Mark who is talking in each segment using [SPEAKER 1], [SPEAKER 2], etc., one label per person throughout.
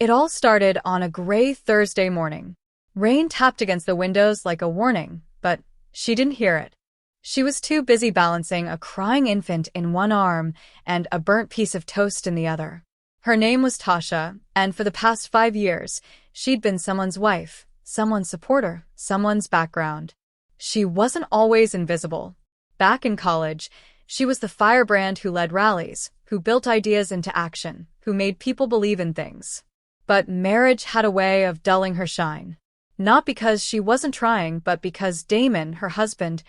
[SPEAKER 1] It all started on a gray Thursday morning. Rain tapped against the windows like a warning, but she didn't hear it. She was too busy balancing a crying infant in one arm and a burnt piece of toast in the other. Her name was Tasha, and for the past 5 years, she'd been someone's wife, someone's supporter, someone's background. She wasn't always invisible. Back in college, she was the firebrand who led rallies, who built ideas into action, who made people believe in things. But marriage had a way of dulling her shine. Not because she wasn't trying, but because Damon, her husband,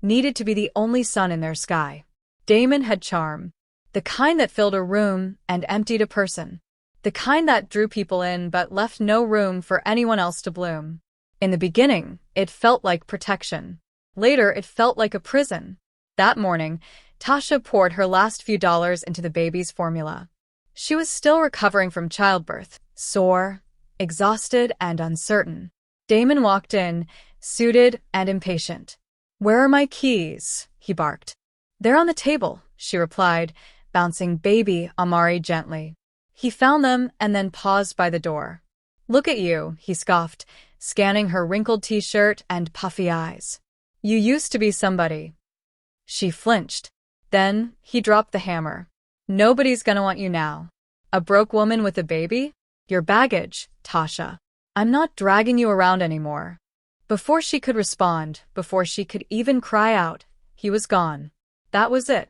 [SPEAKER 1] needed to be the only sun in their sky. Damon had charm. The kind that filled a room and emptied a person. The kind that drew people in but left no room for anyone else to bloom. In the beginning, it felt like protection. Later, it felt like a prison. That morning, Tasha poured her last few dollars into the baby's formula. She was still recovering from childbirth, sore, exhausted, and uncertain. Damon walked in, suited and impatient. "Where are my keys?" he barked. "They're on the table," she replied, bouncing baby Amari gently. He found them and then paused by the door. "Look at you," he scoffed, scanning her wrinkled t-shirt and puffy eyes. "You used to be somebody." She flinched. Then he dropped the hammer. "Nobody's gonna want you now. A broke woman with a baby? Your baggage, Tasha. I'm not dragging you around anymore." Before she could respond, before she could even cry out, he was gone. That was it.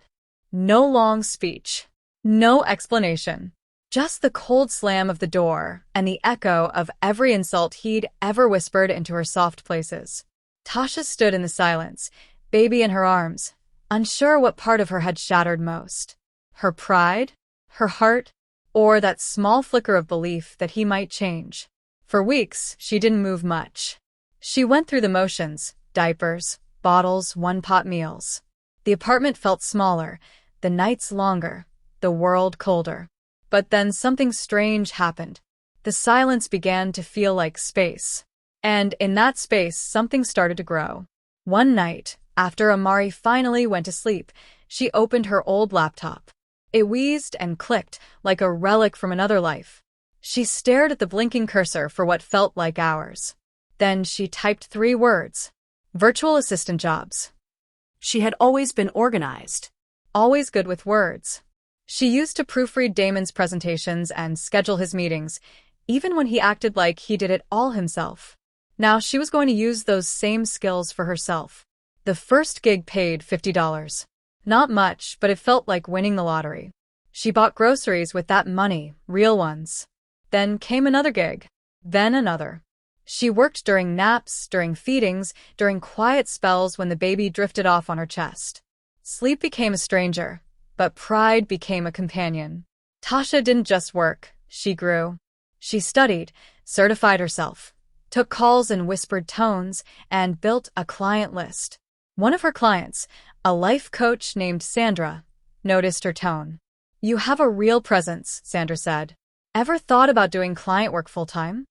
[SPEAKER 1] No long speech. No explanation. Just the cold slam of the door and the echo of every insult he'd ever whispered into her soft places. Tasha stood in the silence, baby in her arms, unsure what part of her had shattered most. Her pride? Her heart? Or that small flicker of belief that he might change? For weeks, she didn't move much. She went through the motions, diapers, bottles, one-pot meals. The apartment felt smaller, the nights longer, the world colder. But then something strange happened. The silence began to feel like space. And in that space, something started to grow. One night, after Amari finally went to sleep, she opened her old laptop. It wheezed and clicked like a relic from another life. She stared at the blinking cursor for what felt like hours. Then she typed 3 words. Virtual assistant jobs.
[SPEAKER 2] She had always been organized.
[SPEAKER 1] Always good with words. She used to proofread Damon's presentations and schedule his meetings, even when he acted like he did it all himself. Now she was going to use those same skills for herself. The first gig paid $50. Not much, but it felt like winning the lottery. She bought groceries with that money, real ones. Then came another gig. Then another. She worked during naps, during feedings, during quiet spells when the baby drifted off on her chest. Sleep became a stranger, but pride became a companion. Tasha didn't just work, she grew. She studied, certified herself, took calls in whispered tones, and built a client list. One of her clients, a life coach named Sandra, noticed her tone. "You have a real presence," Sandra said. "Ever thought about doing client work full-time?"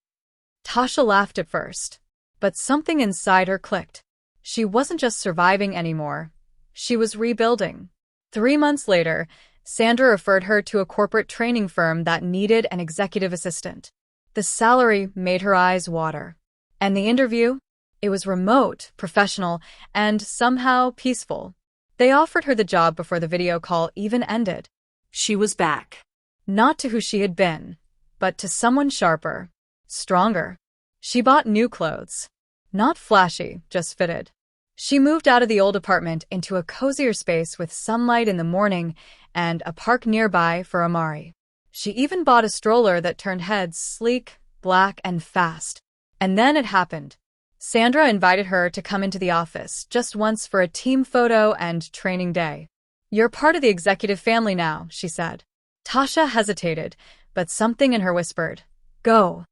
[SPEAKER 1] Tasha laughed at first, but something inside her clicked. She wasn't just surviving anymore. She was rebuilding. 3 months later, Sandra referred her to a corporate training firm that needed an executive assistant. The salary made her eyes water. And the interview? It was remote, professional, and somehow peaceful. They offered her the job before the video call even ended.
[SPEAKER 2] She was back.
[SPEAKER 1] Not to who she had been, but to someone sharper, stronger. She bought new clothes. Not flashy, just fitted. She moved out of the old apartment into a cozier space with sunlight in the morning and a park nearby for Amari. She even bought a stroller that turned heads, sleek, black, and fast. And then it happened. Sandra invited her to come into the office just once for a team photo and training day. "You're part of the executive family now," she said. Tasha hesitated, but something in her whispered, "Go."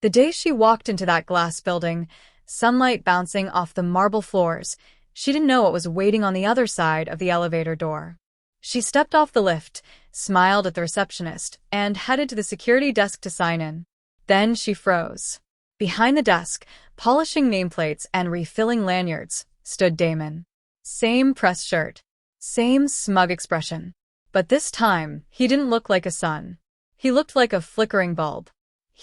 [SPEAKER 1] The day she walked into that glass building, sunlight bouncing off the marble floors, she didn't know what was waiting on the other side of the elevator door. She stepped off the lift, smiled at the receptionist, and headed to the security desk to sign in. Then she froze. Behind the desk, polishing nameplates and refilling lanyards, stood Damon. Same pressed shirt. Same smug expression. But this time, he didn't look like a son. He looked like a flickering bulb.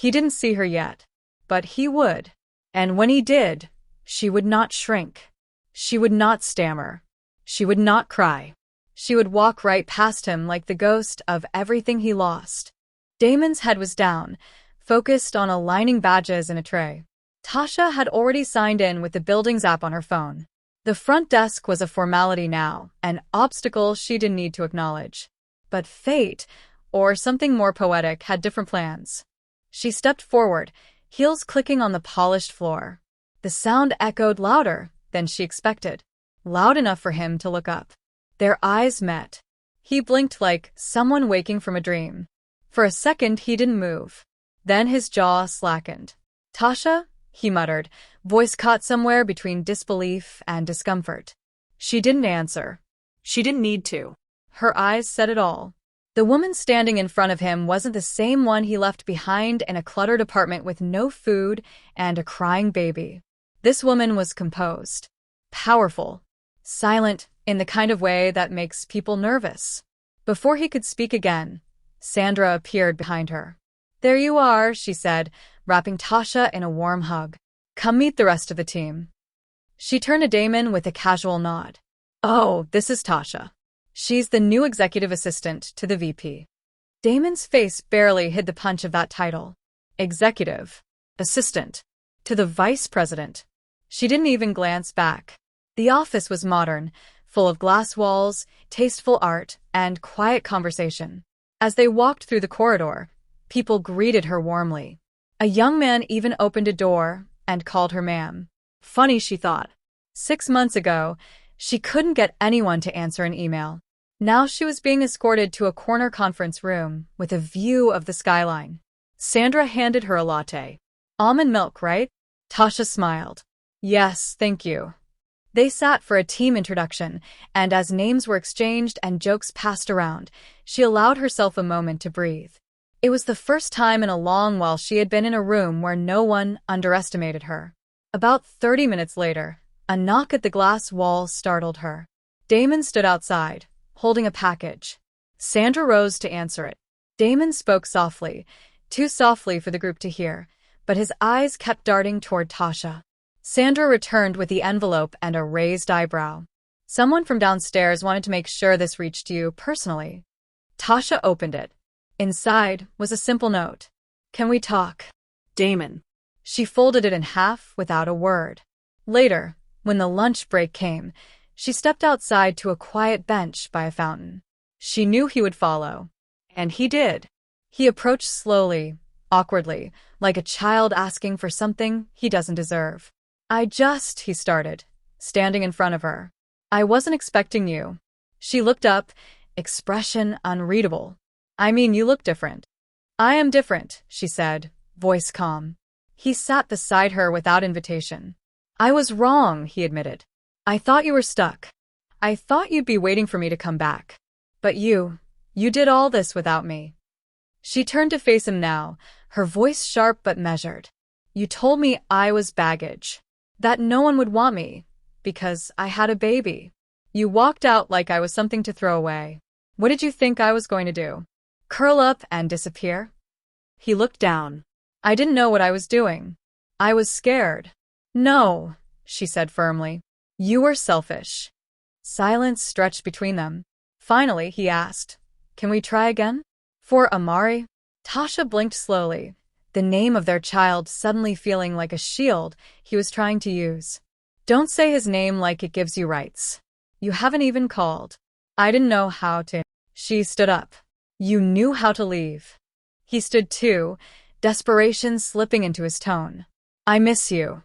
[SPEAKER 1] He didn't see her yet, but he would. And when he did, she would not shrink. She would not stammer. She would not cry. She would walk right past him like the ghost of everything he lost. Damon's head was down, focused on aligning badges in a tray. Tasha had already signed in with the building's app on her phone. The front desk was a formality now, an obstacle she didn't need to acknowledge. But fate, or something more poetic, had different plans. She stepped forward, heels clicking on the polished floor. The sound echoed louder than she expected, loud enough for him to look up. Their eyes met. He blinked like someone waking from a dream. For a second, he didn't move. Then his jaw slackened. "Tasha?" he muttered, voice caught somewhere between disbelief and discomfort. She didn't answer.
[SPEAKER 2] She didn't need to.
[SPEAKER 1] Her eyes said it all. The woman standing in front of him wasn't the same one he left behind in a cluttered apartment with no food and a crying baby. This woman was composed, powerful, silent in the kind of way that makes people nervous. Before he could speak again, Sandra appeared behind her. "There you are," she said, wrapping Tasha in a warm hug. "Come meet the rest of the team." She turned to Damon with a casual nod. "Oh, this is Tasha. She's the new executive assistant to the VP." Damon's face barely hid the punch of that title. Executive assistant to the vice president. She didn't even glance back. The office was modern, full of glass walls, tasteful art, and quiet conversation. As they walked through the corridor, people greeted her warmly. A young man even opened a door and called her ma'am. Funny, she thought. 6 months ago, she couldn't get anyone to answer an email. Now she was being escorted to a corner conference room with a view of the skyline. Sandra handed her a latte. "Almond milk, right?" Tasha smiled. "Yes, thank you." They sat for a team introduction, and as names were exchanged and jokes passed around, she allowed herself a moment to breathe. It was the first time in a long while she had been in a room where no one underestimated her. About 30 minutes later, a knock at the glass wall startled her. Damon stood outside, holding a package. Sandra rose to answer it. Damon spoke softly, too softly for the group to hear, but his eyes kept darting toward Tasha. Sandra returned with the envelope and a raised eyebrow. "Someone from downstairs wanted to make sure this reached you personally." Tasha opened it. Inside was a simple note. "Can we talk?"
[SPEAKER 2] Damon.
[SPEAKER 1] She folded it in half without a word. Later, when the lunch break came, she stepped outside to a quiet bench by a fountain. She knew he would follow. And he did. He approached slowly, awkwardly, like a child asking for something he doesn't deserve. He started, standing in front of her. "I wasn't expecting you." She looked up, expression unreadable. "I mean, you look different." "I am different," she said, voice calm. He sat beside her without invitation. "I was wrong," he admitted. "I thought you were stuck. I thought you'd be waiting for me to come back. But you did all this without me." She turned to face him now, her voice sharp but measured. "You told me I was baggage. That no one would want me, because I had a baby. You walked out like I was something to throw away. What did you think I was going to do? Curl up and disappear?" He looked down. "I didn't know what I was doing. I was scared." "No," she said firmly. "You were selfish." Silence stretched between them. Finally, he asked, "Can we try again? For Amari?" Tasha blinked slowly, the name of their child suddenly feeling like a shield he was trying to use. "Don't say his name like it gives you rights. You haven't even called." "I didn't know how to." She stood up. "You knew how to leave." He stood too, desperation slipping into his tone. "I miss you."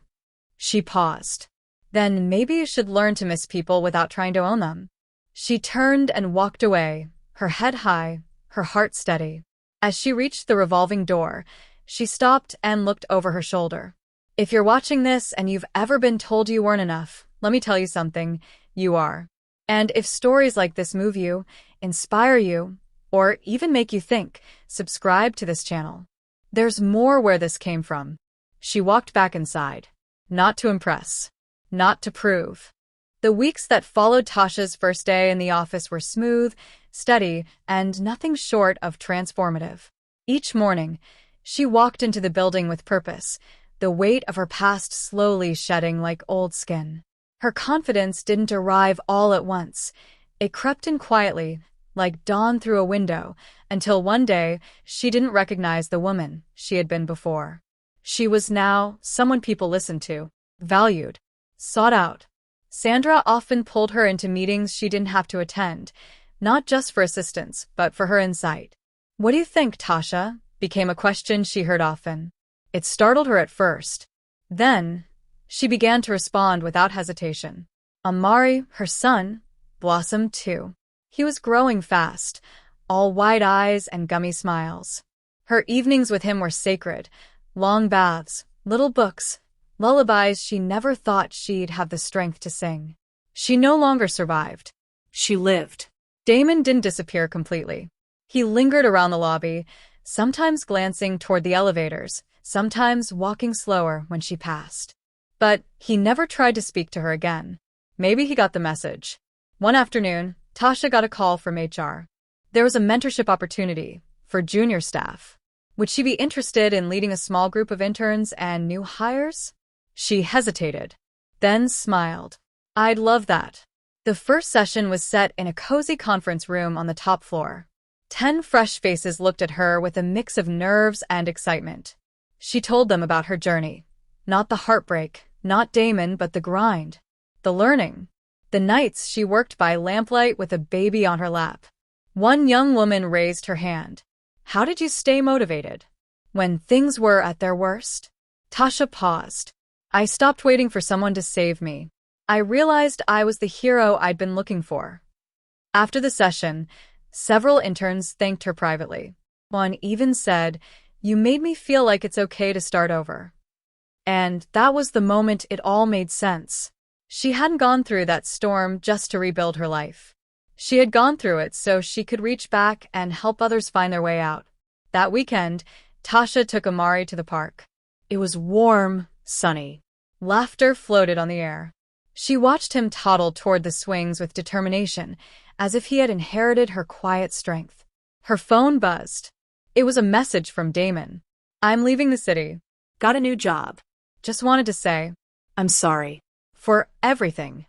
[SPEAKER 1] She paused. "Then maybe you should learn to miss people without trying to own them." She turned and walked away, her head high, her heart steady. As she reached the revolving door, she stopped and looked over her shoulder. If you're watching this and you've ever been told you weren't enough, let me tell you something, you are. And if stories like this move you, inspire you, or even make you think, subscribe to this channel. There's more where this came from. She walked back inside. Not to impress. Not to prove. The weeks that followed Tasha's first day in the office were smooth, steady, and nothing short of transformative. Each morning, She walked into the building with purpose, the weight of her past slowly shedding like old skin. Her confidence didn't arrive all at once. It crept in quietly, like dawn through a window, until one day she didn't recognize the woman she had been before. She was now someone people listened to, valued, sought out. Sandra often pulled her into meetings she didn't have to attend, not just for assistance, but for her insight. "What do you think, Tasha?" became a question she heard often. It startled her at first. Then, she began to respond without hesitation. Amari, her son, blossomed too. He was growing fast, all wide eyes and gummy smiles. Her evenings with him were sacred, long baths, little books, lullabies she never thought she'd have the strength to sing. She no longer survived.
[SPEAKER 2] She lived.
[SPEAKER 1] Damon didn't disappear completely. He lingered around the lobby, sometimes glancing toward the elevators, sometimes walking slower when she passed. But he never tried to speak to her again. Maybe he got the message. One afternoon, Tasha got a call from HR. There was a mentorship opportunity for junior staff. Would she be interested in leading a small group of interns and new hires? She hesitated, then smiled. "I'd love that." The first session was set in a cozy conference room on the top floor. 10 fresh faces looked at her with a mix of nerves and excitement. She told them about her journey. Not the heartbreak, not Damon, but the grind. The learning. The nights she worked by lamplight with a baby on her lap. One young woman raised her hand. "How did you stay motivated when things were at their worst?" Tasha paused. "I stopped waiting for someone to save me. I realized I was the hero I'd been looking for." After the session, several interns thanked her privately. One even said, "You made me feel like it's okay to start over." And that was the moment it all made sense. She hadn't gone through that storm just to rebuild her life. She had gone through it so she could reach back and help others find their way out. That weekend, Tasha took Amari to the park. It was warm, sunny. Laughter floated on the air. She watched him toddle toward the swings with determination, as if he had inherited her quiet strength. Her phone buzzed. It was a message from Damon. "I'm leaving the city.
[SPEAKER 2] Got a new job.
[SPEAKER 1] Just wanted to say,
[SPEAKER 2] I'm sorry."
[SPEAKER 1] for everything."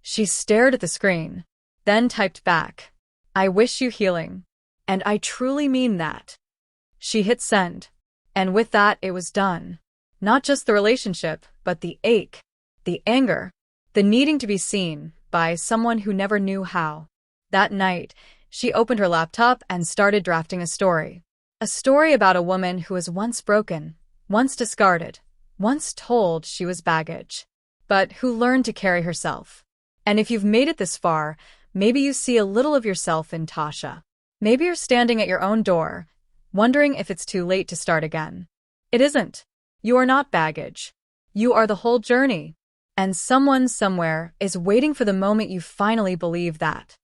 [SPEAKER 1] She stared at the screen, then typed back, "I wish you healing. And I truly mean that." She hit send. And with that, it was done. Not just the relationship, but the ache, the anger, the needing to be seen by someone who never knew how. That night, she opened her laptop and started drafting a story. A story about a woman who was once broken, once discarded, once told she was baggage, but who learned to carry herself. And if you've made it this far, maybe you see a little of yourself in Tasha. Maybe you're standing at your own door, wondering if it's too late to start again. It isn't. You are not baggage. You are the whole journey. And someone somewhere is waiting for the moment you finally believe that.